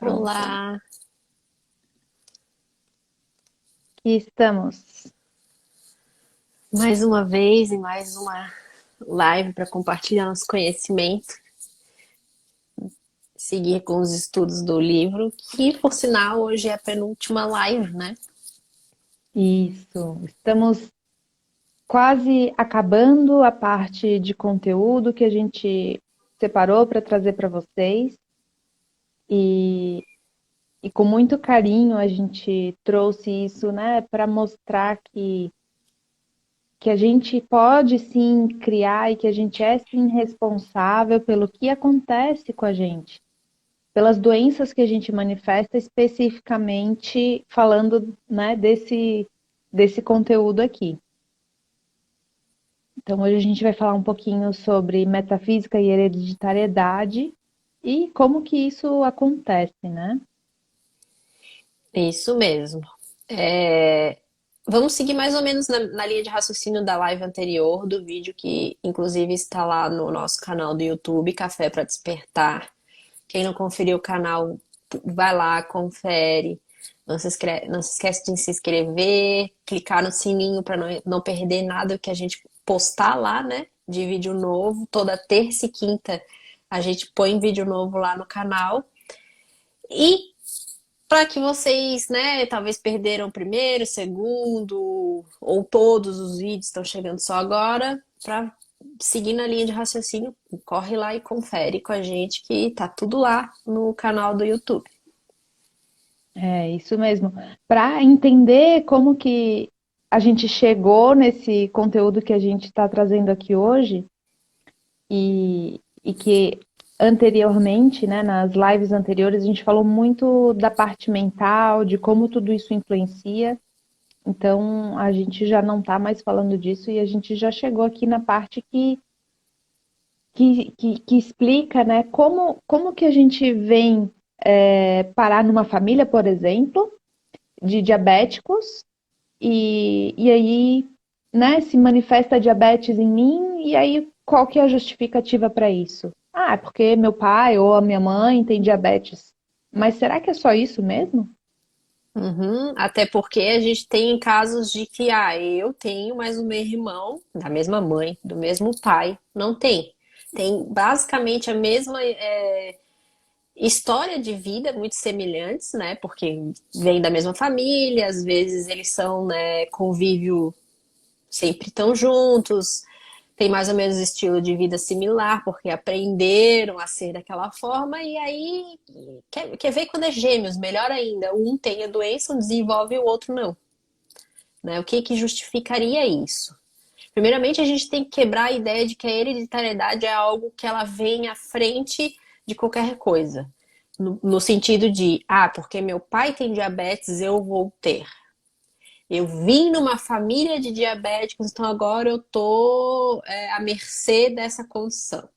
Pronto. Olá, Aqui estamos. mais uma vez e mais uma live para compartilhar nosso conhecimento, seguir com os estudos do livro, que por sinal hoje é a penúltima live, né? Isso. Estamos quase acabando a parte de conteúdo que a gente separou para trazer para vocês. E, e com muito carinho a gente trouxe isso, né, para mostrar que a gente pode sim criar e que a gente é sim responsável pelo que acontece com a gente, pelas doenças que a gente manifesta, especificamente falando, né, desse conteúdo aqui. Então, hoje a gente vai falar um pouquinho sobre metafísica e hereditariedade e como que isso acontece, né? Isso mesmo. É, Vamos seguir mais ou menos na linha de raciocínio da live anterior, do vídeo que inclusive está lá no nosso canal do YouTube, Café para Despertar. Quem não conferiu o canal, vai lá, confere. Não se esquece de se inscrever, clicar no sininho para não perder nada que a gente postar lá, né? De vídeo novo. Toda terça e quinta a gente põe vídeo novo lá no canal. E para que vocês, né, talvez perderam o primeiro, o segundo, ou todos os vídeos estão chegando só agora, para seguir na linha de raciocínio, corre lá e confere com a gente que tá tudo lá no canal do YouTube. É isso mesmo. Para entender como que a gente chegou nesse conteúdo que a gente está trazendo aqui hoje e que anteriormente, né, nas lives anteriores, a gente falou muito da parte mental, de como tudo isso influencia. Então, a gente já não está mais falando disso e a gente já chegou aqui na parte que explica, né, como que a gente vem parar numa família, por exemplo, de diabéticos, e aí, né, se manifesta diabetes em mim, e aí qual que é a justificativa para isso? Ah, é porque meu pai ou a minha mãe tem diabetes. Mas será que é só isso mesmo? Uhum, até porque a gente tem casos de que, eu tenho, mas o meu irmão, da mesma mãe, do mesmo pai, não tem. Tem basicamente a mesma história de vida, muito semelhantes, né? Porque vêm da mesma família, às vezes eles são, né, convívio sempre tão juntos, tem mais ou menos estilo de vida similar, porque aprenderam a ser daquela forma, e aí quer ver quando é gêmeos, melhor ainda, um tem a doença, um desenvolve e o outro não. Né? O que justificaria isso? Primeiramente, a gente tem que quebrar a ideia de que a hereditariedade é algo que ela vem à frente de qualquer coisa. No sentido de, porque meu pai tem diabetes, eu vou ter. Eu vim numa família de diabéticos, então agora eu tô à mercê dessa condição.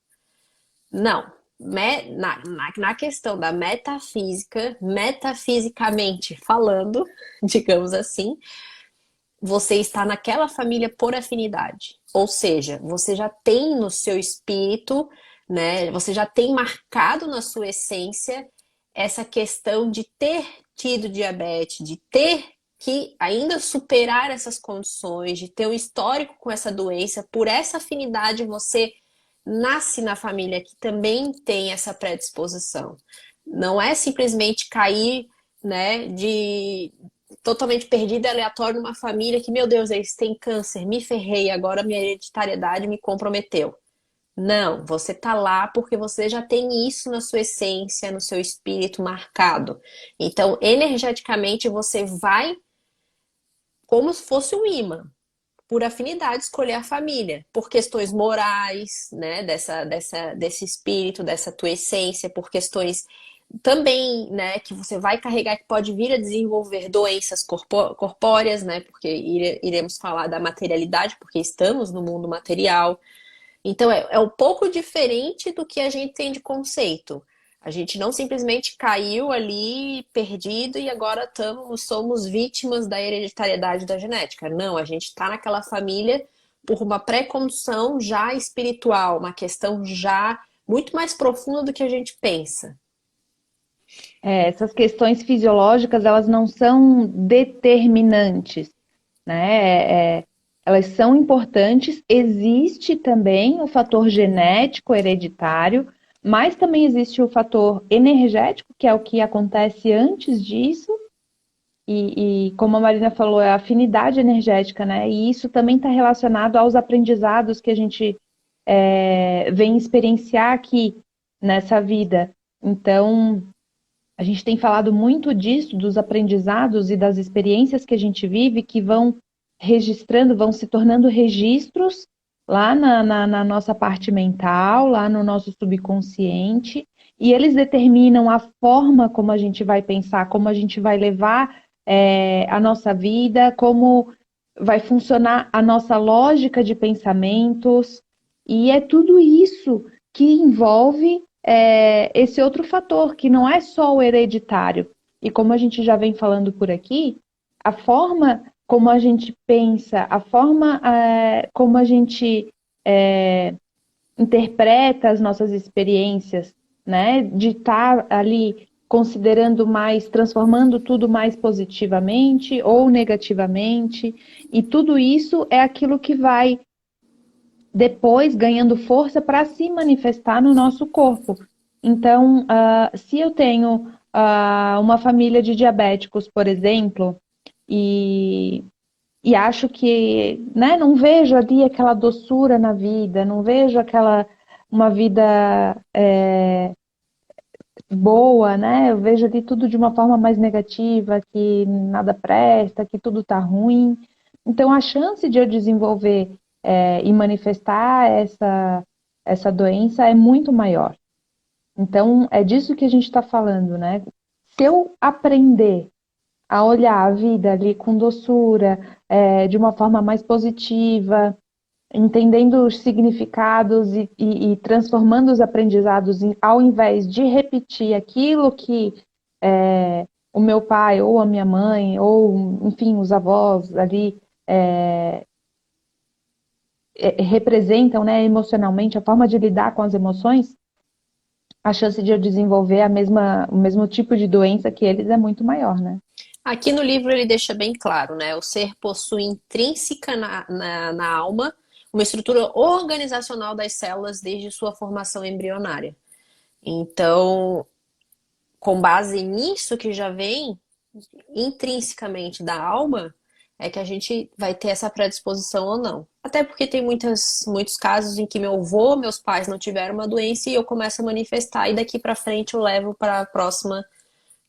Não. Na questão da metafísica, metafisicamente falando, digamos assim, você está naquela família por afinidade. Ou seja, você já tem no seu espírito, né? Você já tem marcado na sua essência essa questão de ter tido diabetes, de ter que ainda superar essas condições, de ter um histórico com essa doença, por essa afinidade você nasce na família que também tem essa predisposição. Não é simplesmente cair, né, de totalmente perdida e aleatório numa família que, meu Deus, eles têm câncer, me ferrei, agora minha hereditariedade me comprometeu. Não, você tá lá porque você já tem isso na sua essência, no seu espírito marcado. Então, energeticamente, você vai como se fosse um imã, por afinidade, escolher a família, por questões morais, né, desse espírito, dessa tua essência, por questões também, né, que você vai carregar, que pode vir a desenvolver doenças corpóreas, né, porque iremos falar da materialidade, porque estamos no mundo material. Então é um pouco diferente do que a gente tem de conceito. A gente não simplesmente caiu ali perdido e agora somos vítimas da hereditariedade da genética. Não, a gente está naquela família por uma pré-condição já espiritual, uma questão já muito mais profunda do que a gente pensa. Essas questões fisiológicas, elas não são determinantes, né? Elas são importantes. Existe também o fator genético hereditário, mas também existe o fator energético, que é o que acontece antes disso. E como a Marina falou, é a afinidade energética, né? E isso também está relacionado aos aprendizados que a gente vem experienciar aqui nessa vida. Então, a gente tem falado muito disso, dos aprendizados e das experiências que a gente vive, que vão registrando, vão se tornando registros lá na nossa parte mental, lá no nosso subconsciente, e eles determinam a forma como a gente vai pensar, como a gente vai levar a nossa vida, como vai funcionar a nossa lógica de pensamentos, e é tudo isso que envolve esse outro fator, que não é só o hereditário. E como a gente já vem falando por aqui, a forma como a gente pensa, a forma como a gente interpreta as nossas experiências, né, de estar ali considerando mais, transformando tudo mais positivamente ou negativamente, e tudo isso é aquilo que vai depois ganhando força para se manifestar no nosso corpo. Então, se eu tenho uma família de diabéticos, por exemplo, e, e acho que, né, não vejo ali aquela doçura na vida, não vejo uma vida boa, né? Eu vejo ali tudo de uma forma mais negativa, que nada presta, que tudo tá ruim. Então, a chance de eu desenvolver e manifestar essa doença é muito maior. Então, é disso que a gente está falando, né? Se eu aprender a olhar a vida ali com doçura, de uma forma mais positiva, entendendo os significados e transformando os aprendizados, ao invés de repetir aquilo que o meu pai ou a minha mãe, ou, enfim, os avós ali representam, né, emocionalmente, a forma de lidar com as emoções, a chance de eu desenvolver o mesmo tipo de doença que eles é muito maior, né? Aqui no livro ele deixa bem claro, né? O ser possui intrínseca na alma uma estrutura organizacional das células desde sua formação embrionária. Então, com base nisso que já vem intrinsecamente da alma, é que a gente vai ter essa predisposição ou não. Até porque tem muitos casos em que meu avô, meus pais não tiveram uma doença e eu começo a manifestar, e daqui para frente eu levo para a próxima,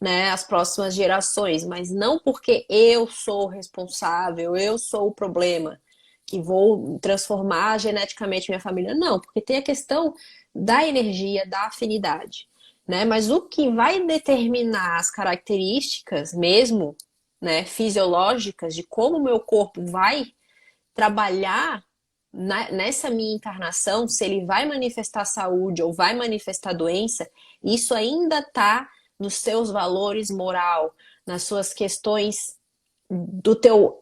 né, as próximas gerações, mas não porque eu sou responsável, eu sou o problema, que vou transformar geneticamente minha família. Não, porque tem a questão da energia, da afinidade, né? Mas o que vai determinar as características mesmo, né, fisiológicas de como o meu corpo vai trabalhar nessa minha encarnação, se ele vai manifestar saúde ou vai manifestar doença, isso ainda está nos seus valores moral, nas suas questões do teu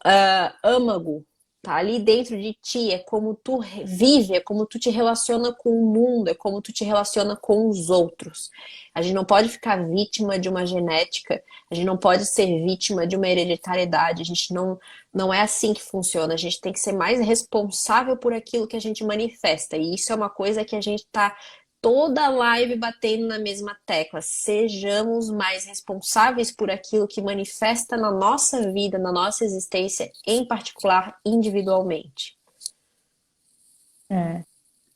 âmago, tá ali dentro de ti, é como tu vive, é como tu te relaciona com o mundo, é como tu te relaciona com os outros. A gente não pode ficar vítima de uma genética, a gente não pode ser vítima de uma hereditariedade, a gente não é assim que funciona, a gente tem que ser mais responsável por aquilo que a gente manifesta, e isso é uma coisa que a gente tá toda live batendo na mesma tecla. Sejamos mais responsáveis por aquilo que manifesta na nossa vida, na nossa existência, em particular, individualmente. É.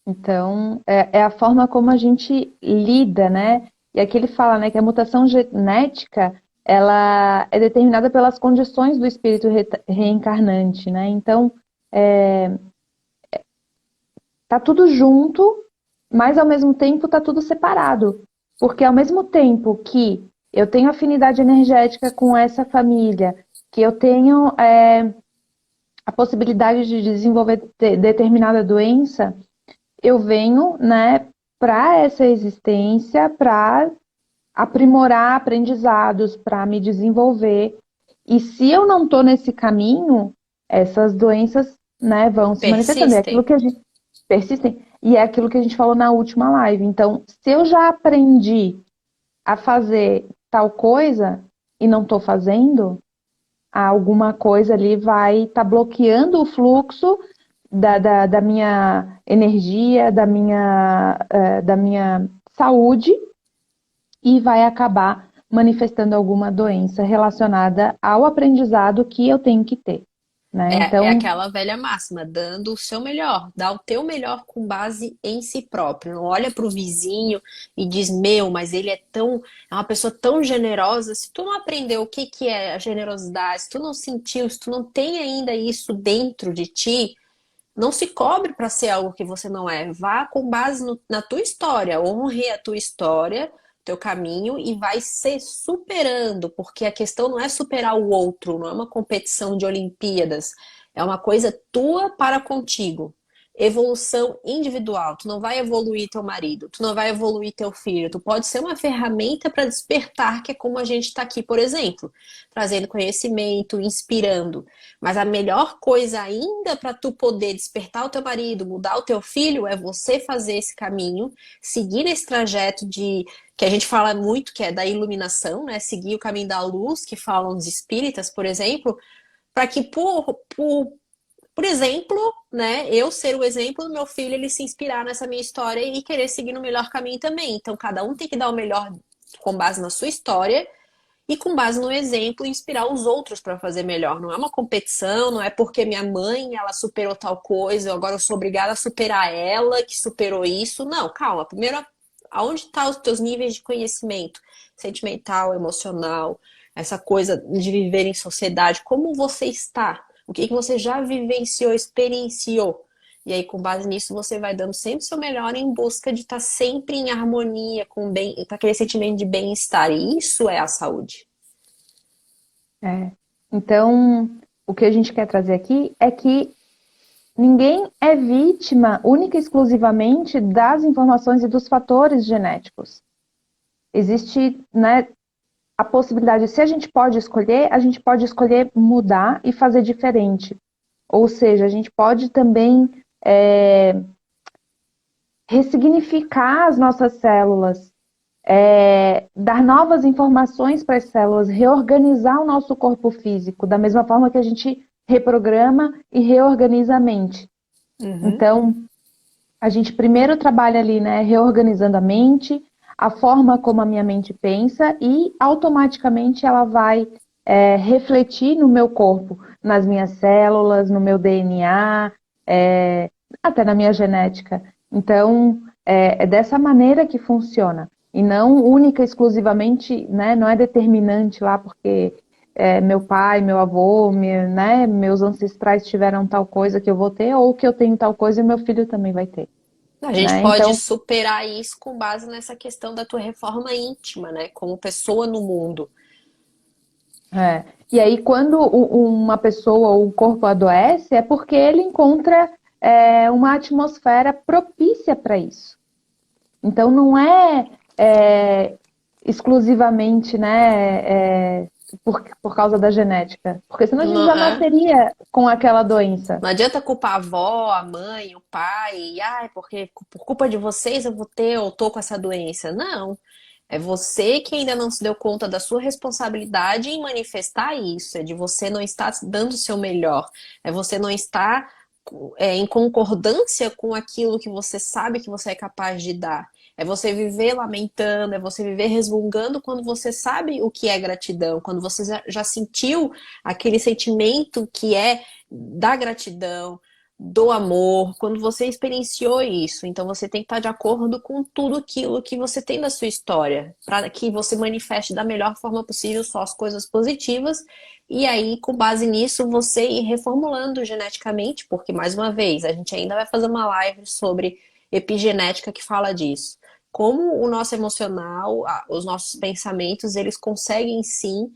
Então, é a forma como a gente lida, né? E aqui ele fala, né, que a mutação genética, ela é determinada pelas condições do espírito reencarnante, né? Então, tá tudo junto, mas ao mesmo tempo tá tudo separado. Porque ao mesmo tempo que eu tenho afinidade energética com essa família, que eu tenho a possibilidade de desenvolver determinada doença, eu venho, né, para essa existência, para aprimorar aprendizados, para me desenvolver. E se eu não estou nesse caminho, essas doenças, né, vão se manifestando. É aquilo Persistem. que a gente persistem. E é aquilo que a gente falou na última live. Então, se eu já aprendi a fazer tal coisa e não estou fazendo, alguma coisa ali vai estar bloqueando o fluxo da minha energia, da minha saúde e vai acabar manifestando alguma doença relacionada ao aprendizado que eu tenho que ter, né? É Então, aquela velha máxima, dando o seu melhor, dá o teu melhor com base em si próprio. Não olha para o vizinho e diz, meu, mas ele é uma pessoa tão generosa. Se tu não aprendeu o que que é a generosidade, se tu não sentiu, se tu não tem ainda isso dentro de ti, não se cobre para ser algo que você não é. Vá com base na tua história, honre a tua história, teu caminho e vai se superando, porque a questão não é superar o outro, não é uma competição de Olimpíadas, é uma coisa tua para contigo. Evolução individual. Tu não vai evoluir teu marido, tu não vai evoluir teu filho, tu pode ser uma ferramenta para despertar, que é como a gente está aqui, por exemplo, trazendo conhecimento, inspirando. Mas a melhor coisa ainda para tu poder despertar o teu marido, mudar o teu filho, é você fazer esse caminho, seguir esse trajeto de que a gente fala muito, que é da iluminação, né? Seguir o caminho da luz, que falam os espíritas, por exemplo, para que por exemplo, né, eu ser o exemplo do meu filho, ele se inspirar nessa minha história e querer seguir no melhor caminho também. Então, cada um tem que dar o melhor com base na sua história e com base no exemplo inspirar os outros para fazer melhor. Não é uma competição, não é porque minha mãe ela superou tal coisa, agora eu sou obrigada a superar ela que superou isso. Não, calma. Primeiro, aonde estão os teus níveis de conhecimento sentimental, emocional, essa coisa de viver em sociedade? Como você está? O que você já vivenciou, experienciou? E aí, com base nisso, você vai dando sempre o seu melhor em busca de estar sempre em harmonia com bem, com aquele sentimento de bem-estar. E isso é a saúde. é. Então, o que a gente quer trazer aqui é que ninguém é vítima única e exclusivamente das informações e dos fatores genéticos. Existe, né, a possibilidade, se a gente pode escolher mudar e fazer diferente. Ou seja, a gente pode também ressignificar as nossas células, dar novas informações para as células, reorganizar o nosso corpo físico, da mesma forma que a gente reprograma e reorganiza a mente. Uhum. Então, a gente primeiro trabalha ali, né, reorganizando a mente, a forma como a minha mente pensa e automaticamente ela vai refletir no meu corpo, nas minhas células, no meu DNA, até na minha genética. Então, é dessa maneira que funciona. E não única, exclusivamente, né, não é determinante lá porque meu pai, meu avô, né, meus ancestrais tiveram tal coisa que eu vou ter, ou que eu tenho tal coisa e meu filho também vai ter. A gente Né? pode Então, superar isso com base nessa questão da tua reforma íntima, né? Como pessoa no mundo. e aí quando uma pessoa ou o corpo adoece, é porque ele encontra uma atmosfera propícia para isso. Então não é exclusivamente, né, por causa da genética, porque senão a gente Não, já nasceria com aquela doença. não adianta culpar a avó, a mãe, o pai, e porque por culpa de vocês eu vou ter ou tô com essa doença. Não. É você que ainda não se deu conta da sua responsabilidade em manifestar isso. É de você não estar dando o seu melhor. É você não estar em concordância com aquilo que você sabe que você é capaz de dar. É você viver lamentando, é você viver resmungando quando você sabe o que é gratidão, quando você já sentiu aquele sentimento que é da gratidão, do amor, quando você experienciou isso. Então você tem que estar de acordo com tudo aquilo que você tem da sua história, para que você manifeste da melhor forma possível só as coisas positivas. E aí, com base nisso, você ir reformulando geneticamente, porque, mais uma vez, a gente ainda vai fazer uma live sobre epigenética que fala disso. Como o nosso emocional, os nossos pensamentos, eles conseguem sim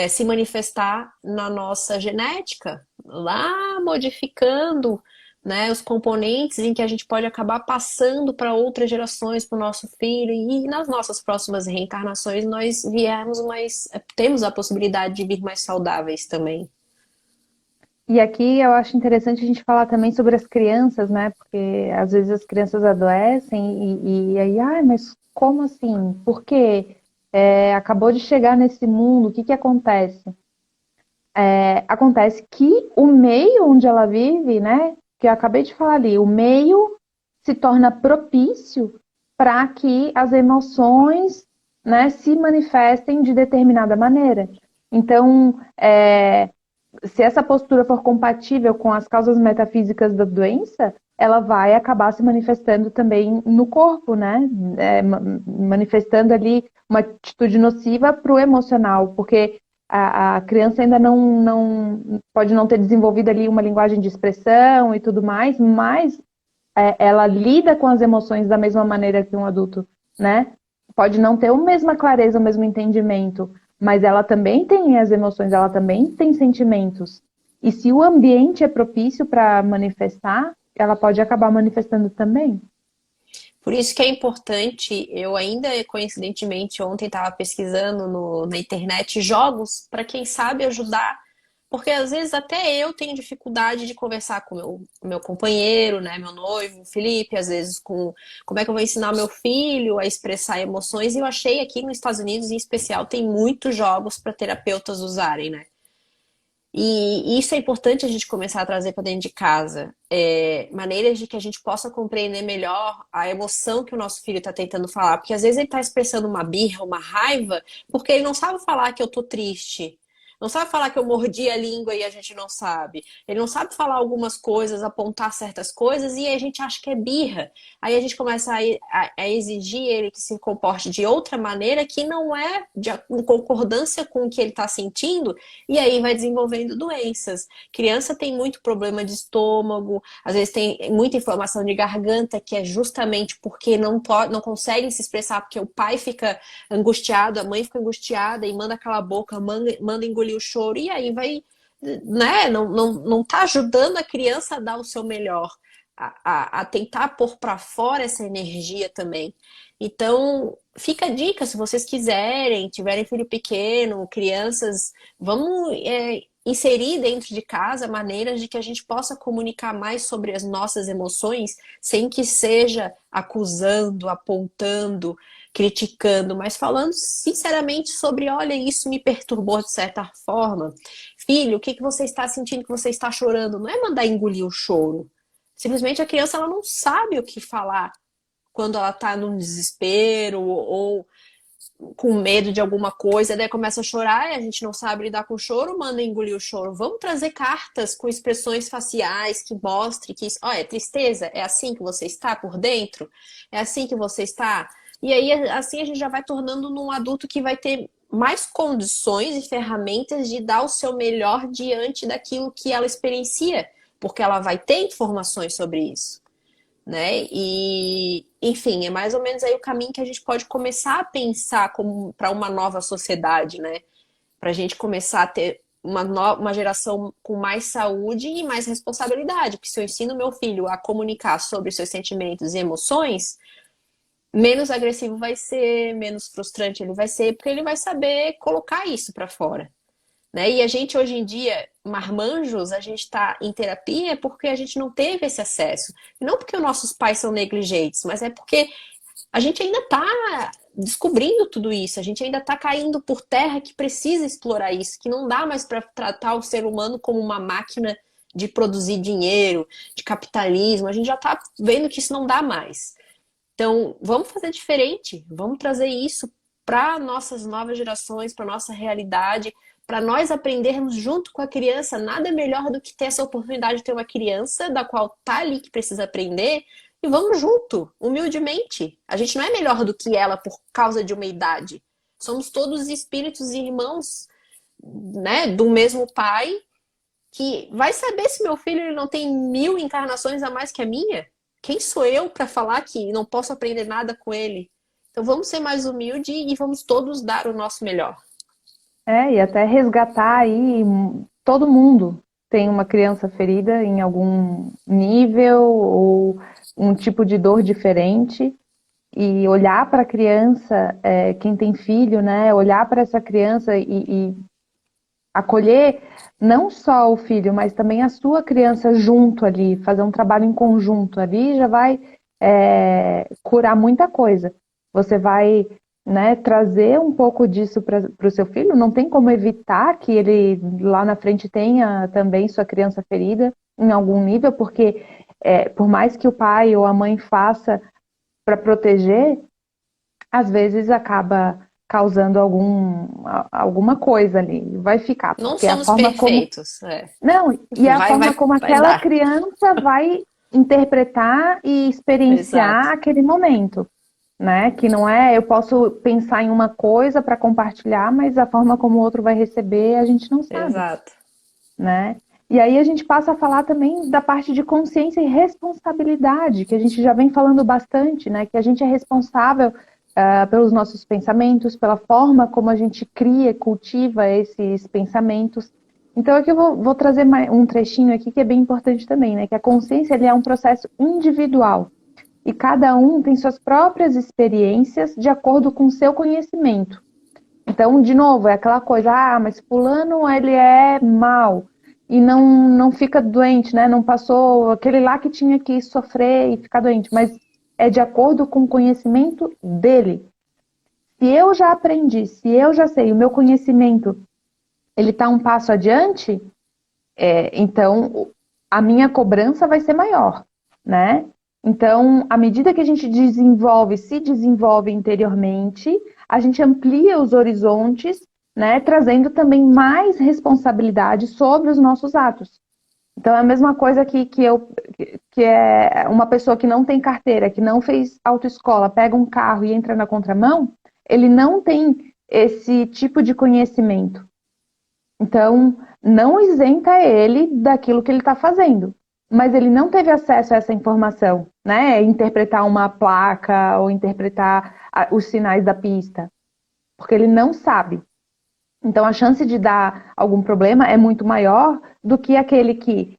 se manifestar na nossa genética, lá modificando, né, os componentes em que a gente pode acabar passando para outras gerações, para o nosso filho, e nas nossas próximas reencarnações nós viermos mais, temos a possibilidade de vir mais saudáveis também. E aqui eu acho interessante a gente falar também sobre as crianças, né? Porque às vezes as crianças adoecem e aí, mas como assim? Por quê? acabou de chegar nesse mundo, o que que acontece? Acontece que o meio onde ela vive, né, que eu acabei de falar ali, o meio se torna propício para que as emoções, né, se manifestem de determinada maneira. Então, se essa postura for compatível com as causas metafísicas da doença, ela vai acabar se manifestando também no corpo, né? Manifestando ali uma atitude nociva para o emocional, porque a criança ainda não pode não ter desenvolvido ali uma linguagem de expressão e tudo mais, mas ela lida com as emoções da mesma maneira que um adulto, né? Pode não ter a mesma clareza, o mesmo entendimento, mas ela também tem as emoções, ela também tem sentimentos. E se o ambiente é propício para manifestar, ela pode acabar manifestando também. Por isso que é importante, eu ainda, coincidentemente, ontem estava pesquisando na internet jogos para quem sabe ajudar, porque às vezes até eu tenho dificuldade de conversar com meu companheiro, né, meu noivo, Felipe, às vezes com como é que eu vou ensinar meu filho a expressar emoções, e eu achei aqui nos Estados Unidos, em especial, tem muitos jogos para terapeutas usarem, né? E isso é importante a gente começar a trazer para dentro de casa. Maneiras de que a gente possa compreender melhor a emoção que o nosso filho está tentando falar. Porque às vezes ele está expressando uma birra, uma raiva, porque ele não sabe falar que eu tô triste. Não sabe falar que eu mordi a língua e a gente não sabe. Ele não sabe falar algumas coisas, apontar certas coisas e a gente acha que é birra. Aí a gente começa a exigir ele que se comporte de outra maneira que não é em concordância com o que ele está sentindo e aí vai desenvolvendo doenças. Criança tem muito problema de estômago, às vezes tem muita inflamação de garganta, que é justamente porque não conseguem se expressar, porque o pai fica angustiado, a mãe fica angustiada e manda calar a boca, manda engolir o choro, e aí vai, né? Não tá ajudando a criança a dar o seu melhor, a tentar pôr para fora essa energia também. Então, fica a dica, se vocês quiserem, tiverem filho pequeno, crianças, vamos inserir dentro de casa maneiras de que a gente possa comunicar mais sobre as nossas emoções, sem que seja acusando, apontando, criticando, mas falando sinceramente sobre, olha, isso me perturbou de certa forma. Filho, o que que você está sentindo que você está chorando? Não é mandar engolir o choro. Simplesmente a criança ela não sabe o que falar quando ela está num desespero ou com medo de alguma coisa, daí começa a chorar e a gente não sabe lidar com o choro, manda engolir o choro. Vamos trazer cartas com expressões faciais que mostrem que, olha, tristeza, é assim que você está por dentro? É assim que você está? E aí, assim, a gente já vai tornando num adulto que vai ter mais condições e ferramentas de dar o seu melhor diante daquilo que ela experiencia, porque ela vai ter informações sobre isso, né? E, enfim, é mais ou menos aí o caminho que a gente pode começar a pensar como para uma nova sociedade, né? Para a gente começar a ter uma geração com mais saúde e mais responsabilidade. Porque se eu ensino meu filho a comunicar sobre seus sentimentos e emoções, menos agressivo vai ser, menos frustrante ele vai ser, porque ele vai saber colocar isso para fora. Né? E a gente hoje em dia, marmanjos, a gente está em terapia porque a gente não teve esse acesso. E não porque os nossos pais são negligentes, mas é porque a gente ainda está descobrindo tudo isso, a gente ainda está caindo por terra que precisa explorar isso, que não dá mais para tratar o ser humano como uma máquina de produzir dinheiro, de capitalismo. A gente já está vendo que isso não dá mais. Então, vamos fazer diferente, vamos trazer isso para nossas novas gerações, para nossa realidade, para nós aprendermos junto com a criança. Nada melhor do que ter essa oportunidade de ter uma criança da qual tá ali que precisa aprender e vamos junto, humildemente. A gente não é melhor do que ela por causa de uma idade. Somos todos espíritos e irmãos, né, do mesmo pai, que vai saber se meu filho ele não tem 1000 encarnações a mais que a minha? Quem sou eu para falar que não posso aprender nada com ele? Então vamos ser mais humildes e vamos todos dar o nosso melhor. E até resgatar aí, todo mundo tem uma criança ferida em algum nível ou um tipo de dor diferente. E olhar para a criança, quem tem filho, né? Olhar para essa criança e acolher não só o filho, mas também a sua criança junto ali, fazer um trabalho em conjunto ali, já vai curar muita coisa. Você vai né? Trazer um pouco disso para o seu filho, não tem como evitar que ele lá na frente tenha também sua criança ferida em algum nível, porque por mais que o pai ou a mãe faça para proteger, às vezes acaba causando alguma coisa ali, vai ficar, Não porque a somos forma como perfeitos. É. não, e a forma como Vai aquela dar. criança vai interpretar e Exato. experienciar aquele momento, né? Que não é, eu posso pensar em uma coisa para compartilhar, mas a forma como o outro vai receber, a gente não sabe, Exato. né? E aí a gente passa a falar também da parte de consciência e responsabilidade, que a gente já vem falando bastante, né? Que a gente é responsável pelos nossos pensamentos, pela forma como a gente cria, cultiva esses pensamentos. Então aqui eu vou trazer um trechinho aqui que é bem importante também, né? Que a consciência ele é um processo individual e cada um tem suas próprias experiências de acordo com o seu conhecimento. Então, de novo, é aquela coisa, mas fulano ele é mau e não fica doente, né? Não passou aquele lá que tinha que sofrer e ficar doente, mas é de acordo com o conhecimento dele. Se eu já aprendi, se eu já sei, o meu conhecimento ele está um passo adiante, então a minha cobrança vai ser maior, né? Então, à medida que a gente desenvolve, se desenvolve interiormente, a gente amplia os horizontes, né? Trazendo também mais responsabilidade sobre os nossos atos. Então, é a mesma coisa que é uma pessoa que não tem carteira, que não fez autoescola, pega um carro e entra na contramão, ele não tem esse tipo de conhecimento. Então, não isenta ele daquilo que ele está fazendo. Mas ele não teve acesso a essa informação, né? Interpretar uma placa ou interpretar os sinais da pista, porque ele não sabe. Então, a chance de dar algum problema é muito maior do que aquele que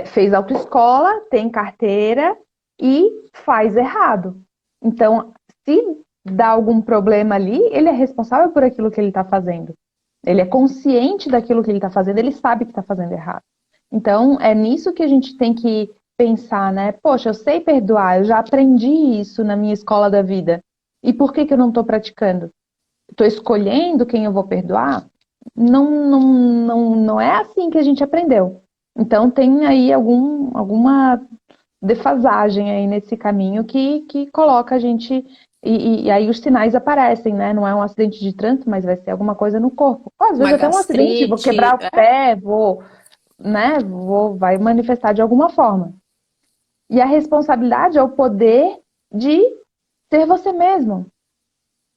fez autoescola, tem carteira e faz errado. Então, se dá algum problema ali, ele é responsável por aquilo que ele está fazendo. Ele é consciente daquilo que ele está fazendo, ele sabe que está fazendo errado. Então, é nisso que a gente tem que pensar, né? Poxa, eu sei perdoar, eu já aprendi isso na minha escola da vida. E por que eu não estou praticando? Estou escolhendo quem eu vou perdoar? Não é assim que a gente aprendeu. Então, tem aí alguma defasagem aí nesse caminho que coloca a gente. E aí os sinais aparecem, né? Não é um acidente de trânsito, mas vai ser alguma coisa no corpo. Ou, às vezes Uma até um acidente, vou gastrite. quebrar o pé, né? Vai manifestar de alguma forma. E a responsabilidade é o poder de ser você mesmo.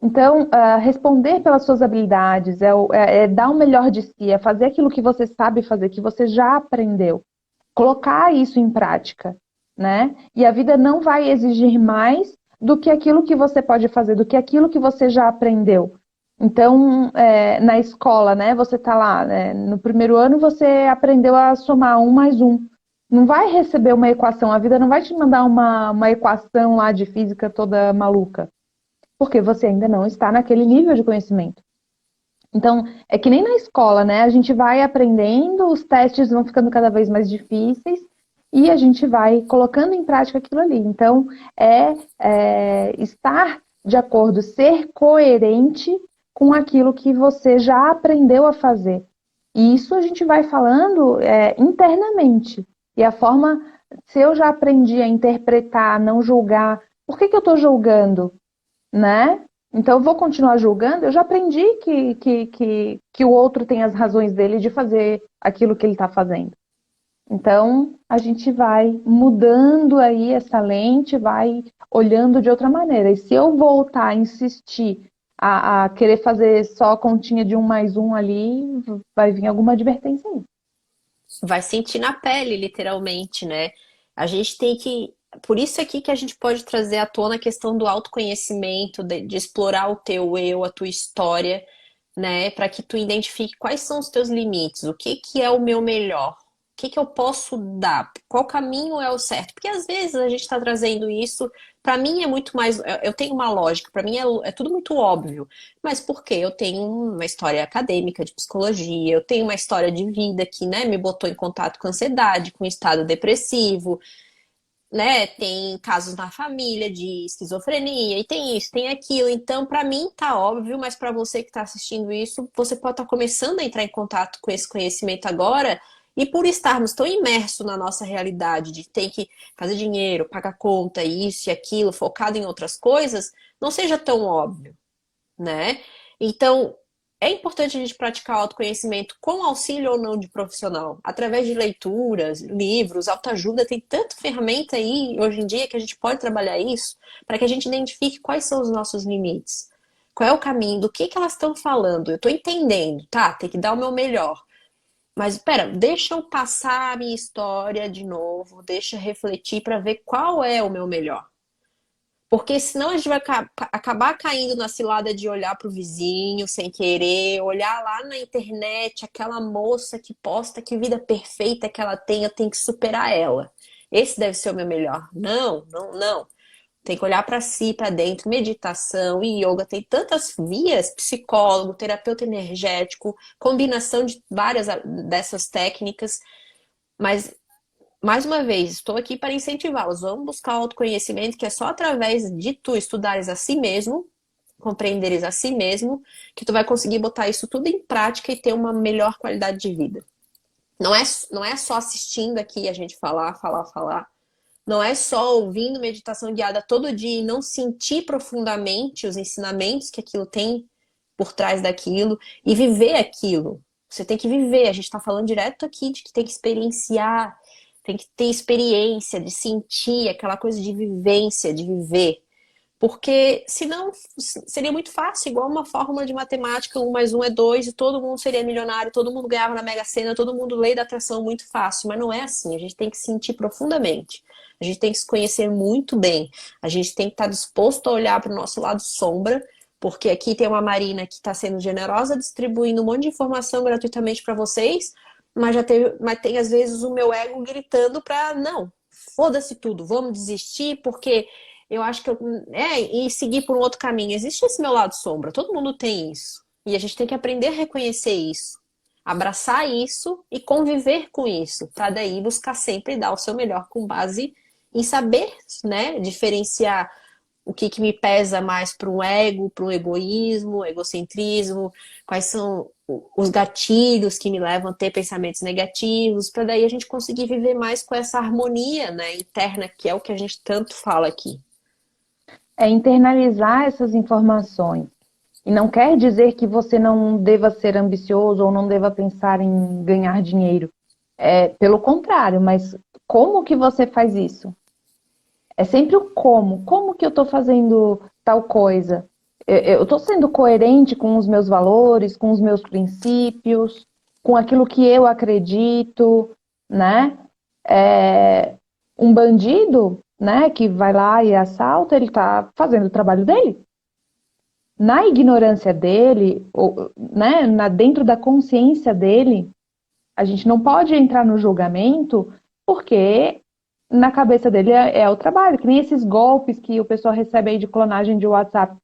Então, responder pelas suas habilidades, é dar o melhor de si, é fazer aquilo que você sabe fazer, que você já aprendeu. Colocar isso em prática, né? E a vida não vai exigir mais do que aquilo que você pode fazer, do que aquilo que você já aprendeu. Então, na escola, né? Você está lá, né, no primeiro ano você aprendeu a somar um mais um. Não vai receber uma equação, a vida não vai te mandar uma equação lá de física toda maluca, porque você ainda não está naquele nível de conhecimento. Então, é que nem na escola, né? A gente vai aprendendo, os testes vão ficando cada vez mais difíceis e a gente vai colocando em prática aquilo ali. Então, estar de acordo, ser coerente com aquilo que você já aprendeu a fazer. E isso a gente vai falando internamente. E a forma, se eu já aprendi a interpretar, não julgar, por que eu estou julgando? Né? Então eu vou continuar julgando. Eu já aprendi que o outro tem as razões dele de fazer aquilo que ele está fazendo. Então a gente vai mudando aí essa lente, vai olhando de outra maneira. E se eu voltar a insistir a querer fazer só a continha de um mais um ali, vai vir alguma advertência aí. Vai sentir na pele, literalmente, né? A gente tem que. Por isso aqui que a gente pode trazer à tona a questão do autoconhecimento, de explorar o teu eu, a tua história, né? Para que tu identifique quais são os teus limites, o que que é o meu melhor, o que que eu posso dar, qual caminho é o certo. Porque às vezes a gente está trazendo isso, para mim é muito mais. Eu tenho uma lógica, para mim é tudo muito óbvio. Mas por quê? Eu tenho uma história acadêmica de psicologia, eu tenho uma história de vida que, né, me botou em contato com ansiedade, com estado depressivo. né, tem casos na família de esquizofrenia, e tem isso, tem aquilo. Então, para mim tá óbvio, mas para você que está assistindo isso, você pode estar começando a entrar em contato com esse conhecimento agora, e por estarmos tão imersos na nossa realidade de ter que fazer dinheiro, pagar conta, isso e aquilo, focado em outras coisas, não seja tão óbvio, né? Então, é importante a gente praticar o autoconhecimento com auxílio ou não de profissional, através de leituras, livros, autoajuda, tem tanta ferramenta aí hoje em dia que a gente pode trabalhar isso para que a gente identifique quais são os nossos limites. Qual é o caminho, do que elas estão falando? Eu estou entendendo, tá? Tem que dar o meu melhor. Mas pera, deixa eu passar a minha história de novo, deixa eu refletir para ver qual é o meu melhor. Porque senão a gente vai acabar caindo na cilada de olhar pro vizinho sem querer, olhar lá na internet aquela moça que posta que vida perfeita que ela tem, eu tenho que superar ela. Esse deve ser o meu melhor. Não, não, não. Tem que olhar para si, para dentro. Meditação e yoga tem tantas vias, psicólogo, terapeuta energético, combinação de várias dessas técnicas, mas mais uma vez, estou aqui para incentivá-los. Vamos buscar o autoconhecimento, que é só através de tu estudares a si mesmo, compreenderes a si mesmo, que tu vai conseguir botar isso tudo em prática e ter uma melhor qualidade de vida. Não é só assistindo aqui a gente falar, falar, falar. Não é só ouvindo meditação guiada todo dia e não sentir profundamente os ensinamentos que aquilo tem por trás daquilo e viver aquilo. Você tem que viver. A gente está falando direto aqui de que tem que experienciar, tem que ter experiência, de sentir aquela coisa de vivência, de viver. Porque senão seria muito fácil, igual uma fórmula de matemática, um mais um é dois, e todo mundo seria milionário, todo mundo ganhava na Mega Sena, todo mundo lei da atração muito fácil. Mas não é assim, a gente tem que sentir profundamente. A gente tem que se conhecer muito bem. A gente tem que estar disposto a olhar para o nosso lado sombra, porque aqui tem uma Marina que está sendo generosa, distribuindo um monte de informação gratuitamente para vocês, mas tem às vezes o meu ego gritando para não, foda-se tudo, vamos desistir, porque eu acho que e seguir por um outro caminho. Existe esse meu lado sombra, todo mundo tem isso. E a gente tem que aprender a reconhecer isso, abraçar isso e conviver com isso, para daí buscar sempre dar o seu melhor com base em saber, né, diferenciar o que, que me pesa mais para um ego, para um egoísmo, egocentrismo, quais são os gatilhos que me levam a ter pensamentos negativos, para daí a gente conseguir viver mais com essa harmonia, né, interna, que é o que a gente tanto fala aqui. É internalizar essas informações. E não quer dizer que você não deva ser ambicioso ou não deva pensar em ganhar dinheiro. É pelo contrário, mas como que você faz isso? É sempre o como. Como que eu estou fazendo tal coisa? Eu estou sendo coerente com os meus valores, com os meus princípios, com aquilo que eu acredito, né? Um bandido, né, que vai lá e assalta, ele está fazendo o trabalho dele. Na ignorância dele, ou, né, dentro da consciência dele, a gente não pode entrar no julgamento porque na cabeça dele é o trabalho, que nem esses golpes que o pessoal recebe aí de clonagem de WhatsApp.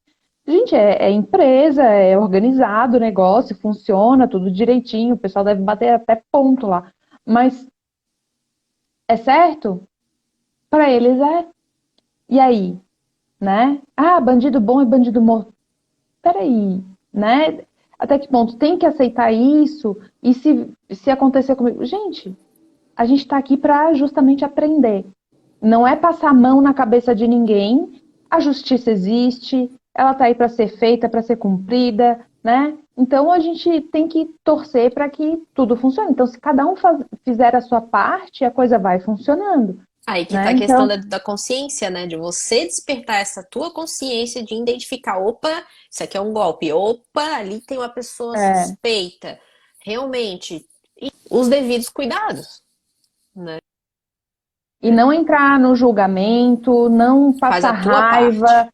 Gente, é empresa, é organizado o negócio, funciona tudo direitinho, o pessoal deve bater até ponto lá. Mas é certo? Para eles é. E aí? Né? Ah, bandido bom é bandido morto. Peraí, né? Até que ponto tem que aceitar isso? E se acontecer comigo? Gente, a gente está aqui para justamente aprender. Não é passar a mão na cabeça de ninguém. A justiça existe, ela está aí para ser feita, para ser cumprida, né? Então a gente tem que torcer para que tudo funcione. Então, se cada um fizer a sua parte, a coisa vai funcionando. Aí que tá Né? a questão Então, da consciência, né? De você despertar essa tua consciência de identificar, opa, isso aqui é um golpe, opa, ali tem uma pessoa é, suspeita. Realmente, e os devidos cuidados, né? e não entrar no julgamento, não Faz passar a tua parte. raiva.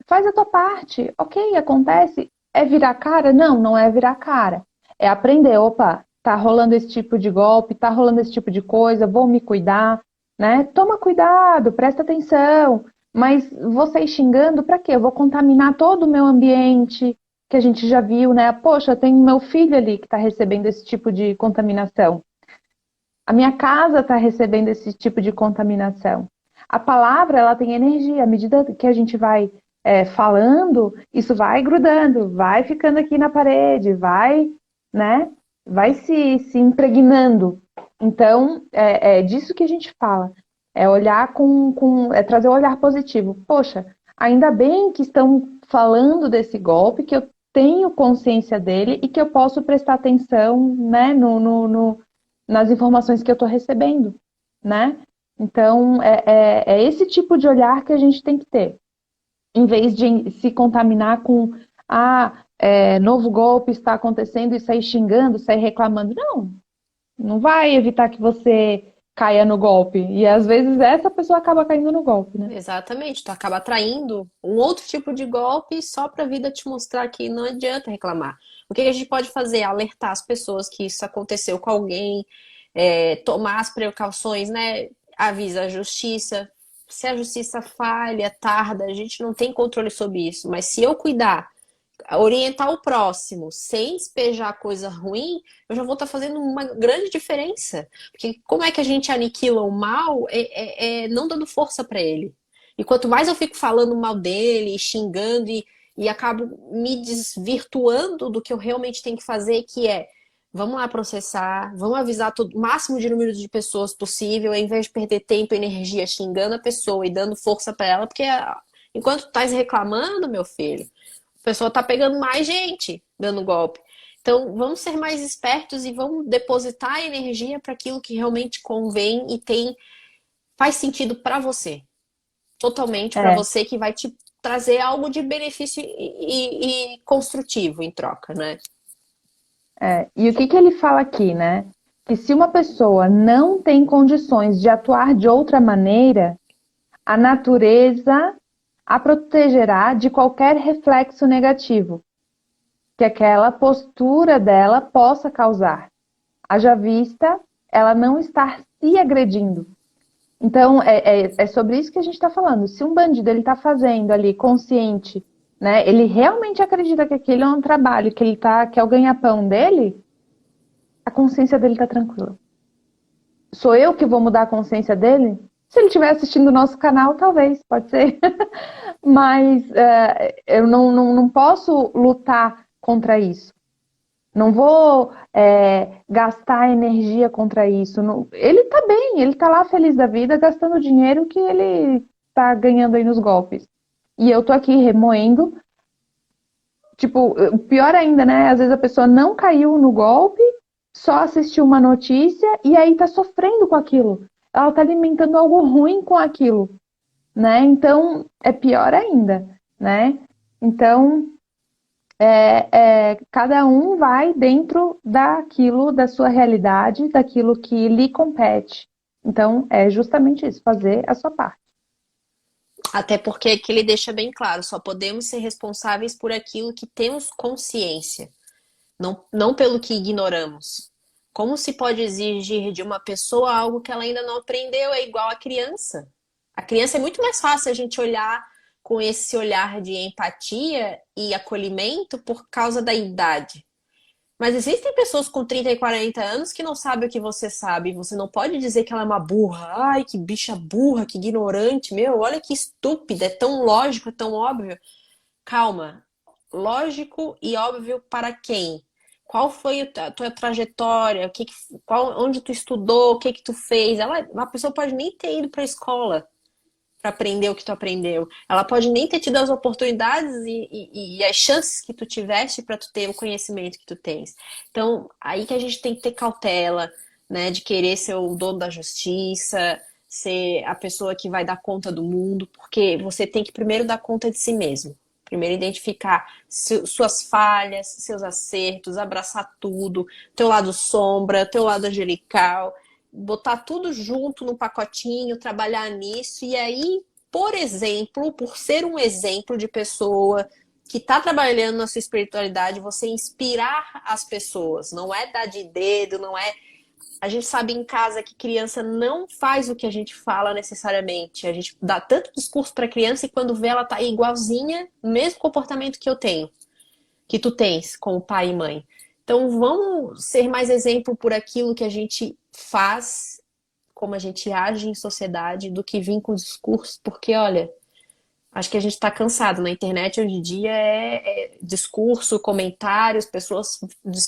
Faz a tua parte, ok, acontece. É virar cara? Não, não é virar cara. É aprender, opa, tá rolando esse tipo de golpe, tá rolando esse tipo de coisa, vou me cuidar, né? Toma cuidado, presta atenção. Mas você xingando, para quê? Eu vou contaminar todo o meu ambiente, que a gente já viu, né? Poxa, tem meu filho ali que está recebendo esse tipo de contaminação. A minha casa está recebendo esse tipo de contaminação. a palavra, ela tem energia. À medida que a gente vai falando, isso vai grudando, vai ficando aqui na parede, vai, né? Vai se impregnando. Então, é disso que a gente fala. É olhar é trazer o olhar positivo. Poxa, ainda bem que estão falando desse golpe, que eu tenho consciência dele e que eu posso prestar atenção, né, nas informações que eu estou recebendo, né? Então, é esse tipo de olhar que a gente tem que ter. Em vez de se contaminar com novo golpe está acontecendo e sair xingando, sair reclamando. Não, não vai evitar que você caia no golpe. E às vezes essa pessoa acaba caindo no golpe, né? Exatamente, tu acaba atraindo um outro tipo de golpe só para a vida te mostrar que não adianta reclamar. O que a gente pode fazer? Alertar as pessoas que isso aconteceu com alguém, tomar as precauções, né? Avisa a justiça. Se a justiça falha, tarda, a gente não tem controle sobre isso. Mas se eu cuidar, orientar o próximo sem despejar coisa ruim, eu já vou estar fazendo uma grande diferença. Porque como é que a gente aniquila o mal não dando força para ele. E quanto mais eu fico falando mal dele, xingando e acabo me desvirtuando do que eu realmente tenho que fazer, que é vamos lá processar, vamos avisar o máximo de número de pessoas possível, ao invés de perder tempo e energia xingando a pessoa e dando força para ela, porque enquanto tu estás reclamando, meu filho, a pessoa tá pegando mais gente dando golpe. Então, vamos ser mais espertos e vamos depositar energia para aquilo que realmente convém e faz sentido para você. Totalmente para É, você, que vai te trazer algo de benefício e construtivo em troca, né? E o que ele fala aqui, né? Que se uma pessoa não tem condições de atuar de outra maneira, a natureza a protegerá de qualquer reflexo negativo que aquela postura dela possa causar. Haja vista ela não estar se agredindo. Então, é sobre isso que a gente está falando. Se um bandido ele está fazendo ali consciente, né, ele realmente acredita que aquilo é um trabalho, que é o ganha-pão dele, a consciência dele está tranquila. Sou eu que vou mudar a consciência dele? Se ele estiver assistindo o nosso canal, talvez, pode ser. Mas eu não posso lutar contra isso. Não vou gastar energia contra isso. Não, ele tá bem, ele tá lá feliz da vida, gastando o dinheiro que ele tá ganhando aí nos golpes. E eu tô aqui remoendo. Tipo, pior ainda, né? Às vezes a pessoa não caiu no golpe, só assistiu uma notícia e aí tá sofrendo com aquilo. Ela tá alimentando algo ruim com aquilo, né? Então, é pior ainda, né? Então, cada um vai dentro daquilo, da sua realidade, daquilo que lhe compete. Então, é justamente isso, fazer a sua parte. Até porque aqui ele deixa bem claro, só podemos ser responsáveis por aquilo que temos consciência, não pelo que ignoramos. Como se pode exigir de uma pessoa algo que ela ainda não aprendeu? É igual a criança. A criança é muito mais fácil a gente olhar com esse olhar de empatia e acolhimento por causa da idade. Mas existem pessoas com 30 e 40 anos que não sabem o que você sabe. Você não pode dizer que ela é uma burra. Ai, que bicha burra, que ignorante. Meu, olha que estúpida. É tão lógico, é tão óbvio. Calma. Lógico e óbvio para quem? Qual foi a tua trajetória? Onde tu estudou? O que que tu fez? Uma pessoa pode nem ter ido para a escola para aprender o que tu aprendeu. Ela pode nem ter tido as oportunidades e as chances que tu tiveste para tu ter o conhecimento que tu tens. Então, aí que a gente tem que ter cautela, né, de querer ser o dono da justiça, ser a pessoa que vai dar conta do mundo, porque você tem que primeiro dar conta de si mesmo. Primeiro identificar suas falhas, seus acertos, abraçar tudo, teu lado sombra, teu lado angelical, botar tudo junto no pacotinho, trabalhar nisso, e aí, por exemplo, por ser um exemplo de pessoa que está trabalhando na sua espiritualidade, você inspirar as pessoas, não é dar de dedo, não é. A gente sabe em casa que criança não faz o que a gente fala necessariamente. A gente dá tanto discurso para criança e quando vê ela tá igualzinha, mesmo comportamento que eu tenho, que tu tens como pai e mãe. Então vamos ser mais exemplo por aquilo que a gente faz como a gente age em sociedade do que vir com discurso, porque olha, acho que a gente está cansado. Na internet hoje em dia é discurso, comentários, pessoas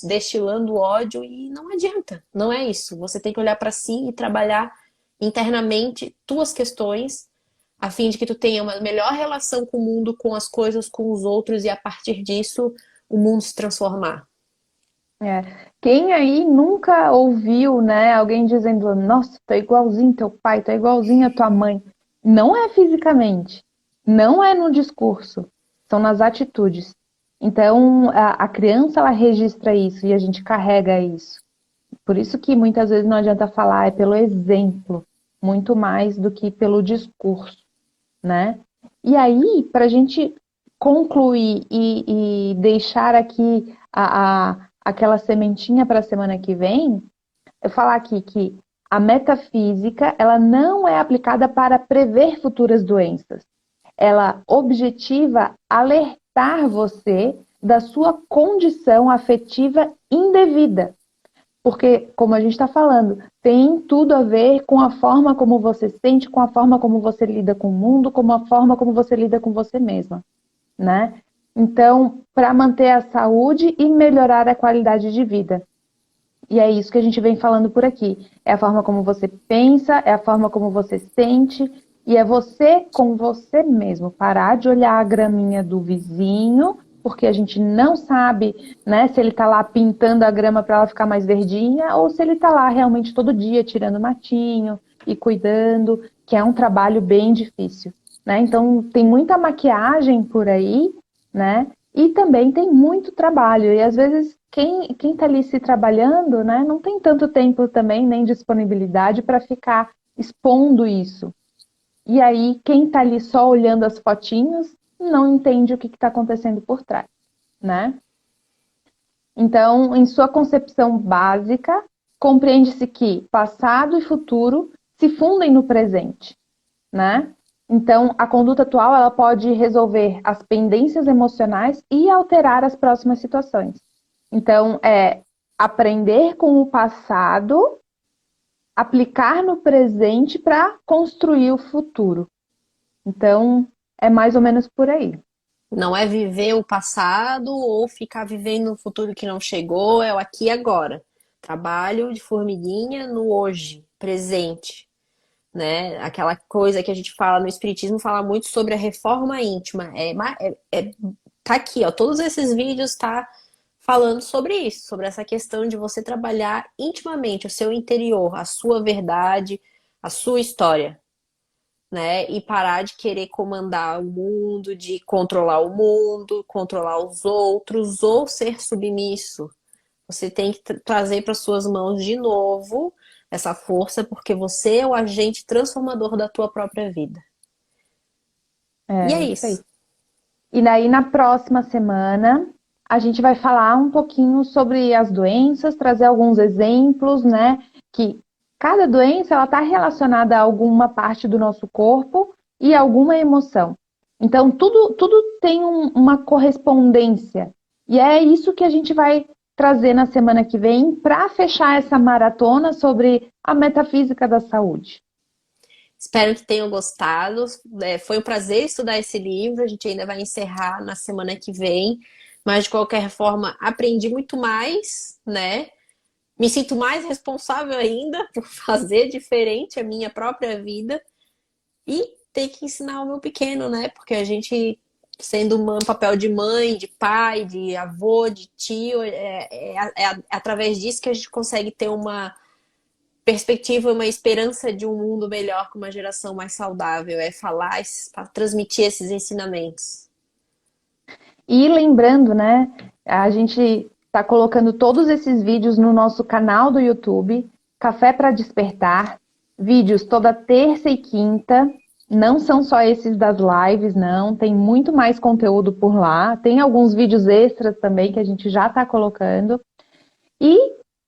destilando ódio e não adianta. Não é isso. Você tem que olhar para si e trabalhar internamente tuas questões a fim de que tu tenha uma melhor relação com o mundo, com as coisas, com os outros e a partir disso o mundo se transformar. É. Quem aí nunca ouviu, né, alguém dizendo, nossa, tô igualzinho teu pai, tô igualzinho a tua mãe. Não é fisicamente, não é no discurso, são nas atitudes. Então, a criança, ela registra isso e a gente carrega isso. Por isso que muitas vezes não adianta falar, é pelo exemplo, muito mais do que pelo discurso, né? E aí, para a gente concluir e deixar aqui aquela sementinha para a semana que vem, eu falar aqui que a metafísica ela não é aplicada para prever futuras doenças. Ela objetiva alertar você da sua condição afetiva indevida. Porque, como a gente está falando, tem tudo a ver com a forma como você sente, com a forma como você lida com o mundo, com a forma como você lida com você mesma, né? Então, para manter a saúde e melhorar a qualidade de vida. E é isso que a gente vem falando por aqui. É a forma como você pensa, é a forma como você sente, e é você com você mesmo. Parar de olhar a graminha do vizinho, porque a gente não sabe, né, se ele está lá pintando a grama para ela ficar mais verdinha, ou se ele está lá realmente todo dia tirando matinho e cuidando, que é um trabalho bem difícil, né? Então, tem muita maquiagem por aí, né? E também tem muito trabalho. E às vezes quem está ali se trabalhando, né, não tem tanto tempo também, nem disponibilidade para ficar expondo isso. E aí, quem está ali só olhando as fotinhos, não entende o que está acontecendo por trás, né? Então, em sua concepção básica, compreende-se que passado e futuro se fundem no presente, né? Então, a conduta atual ela pode resolver as pendências emocionais e alterar as próximas situações. Então, é aprender com o passado, aplicar no presente para construir o futuro. Então, é mais ou menos por aí. Não é viver o passado ou ficar vivendo um futuro que não chegou, é o aqui e agora. Trabalho de formiguinha no hoje, presente, né? Aquela coisa que a gente fala no Espiritismo, fala muito sobre a reforma íntima. Tá aqui, ó, todos esses vídeos tá falando sobre isso, sobre essa questão de você trabalhar intimamente o seu interior, a sua verdade, a sua história, né? E parar de querer comandar o mundo, de controlar o mundo, controlar os outros ou ser submisso. Você tem que trazer para suas mãos de novo essa força, porque você é o agente transformador da tua própria vida. E é É isso aí. isso. E daí, na próxima semana, a gente vai falar um pouquinho sobre as doenças, trazer alguns exemplos, né? Que cada doença ela está relacionada a alguma parte do nosso corpo e alguma emoção. Então, tudo tem uma correspondência. E é isso que a gente vai trazer na semana que vem para fechar essa maratona sobre a metafísica da saúde. Espero que tenham gostado. Foi um prazer estudar esse livro. A gente ainda vai encerrar na semana que vem. Mas, de qualquer forma, aprendi muito mais, né? Me sinto mais responsável ainda por fazer diferente a minha própria vida e ter que ensinar o meu pequeno, né? Porque a gente, sendo um papel de mãe, de pai, de avô, de tio, é através disso que a gente consegue ter uma perspectiva, uma esperança de um mundo melhor com uma geração mais saudável. É falar, transmitir esses ensinamentos. E lembrando, né, a gente está colocando todos esses vídeos no nosso canal do YouTube, Café para Despertar, vídeos toda terça e quinta, não são só esses das lives, não, tem muito mais conteúdo por lá, tem alguns vídeos extras também que a gente já está colocando. E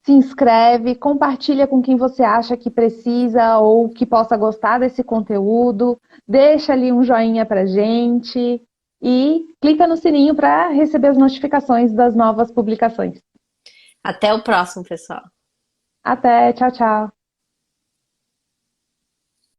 se inscreve, compartilha com quem você acha que precisa ou que possa gostar desse conteúdo, deixa ali um joinha pra gente e clica no sininho para receber as notificações das novas publicações. Até o próximo, pessoal. Até, tchau, tchau.